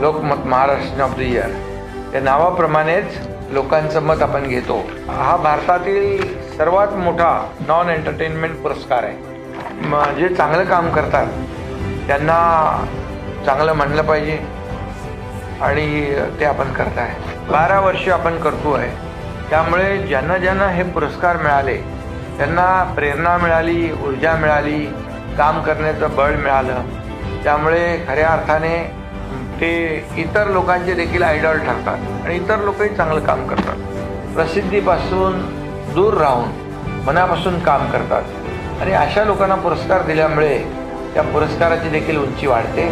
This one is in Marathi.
Lokmat Maharashtra of the year या नावाप्रमाणेच लोकांचं मत आपण घेतो। हा भारतातील सर्वात मोठा नॉन एंटरटेनमेंट पुरस्कार आहे। जे चांगलं काम करतात त्यांना चांगलं म्हणलं पाहिजे आणि ते आपण करताय। 12 वर्ष आपण करतोय, त्यामुळे ज्यांना हे पुरस्कार मिळाले त्यांना प्रेरणा मिळाली, ऊर्जा मिळाली, काम करण्याचं बळ मिळालं। त्यामुळे खऱ्या अर्थाने ते इतर लोकांचे देखील आयडॉल ठरतात आणि इतर लोकही चांगलं काम करतात। प्रसिद्धीपासून दूर राहून मनापासून काम करतात आणि अशा लोकांना पुरस्कार दिल्यामुळे त्या पुरस्काराची देखील उंची वाढते।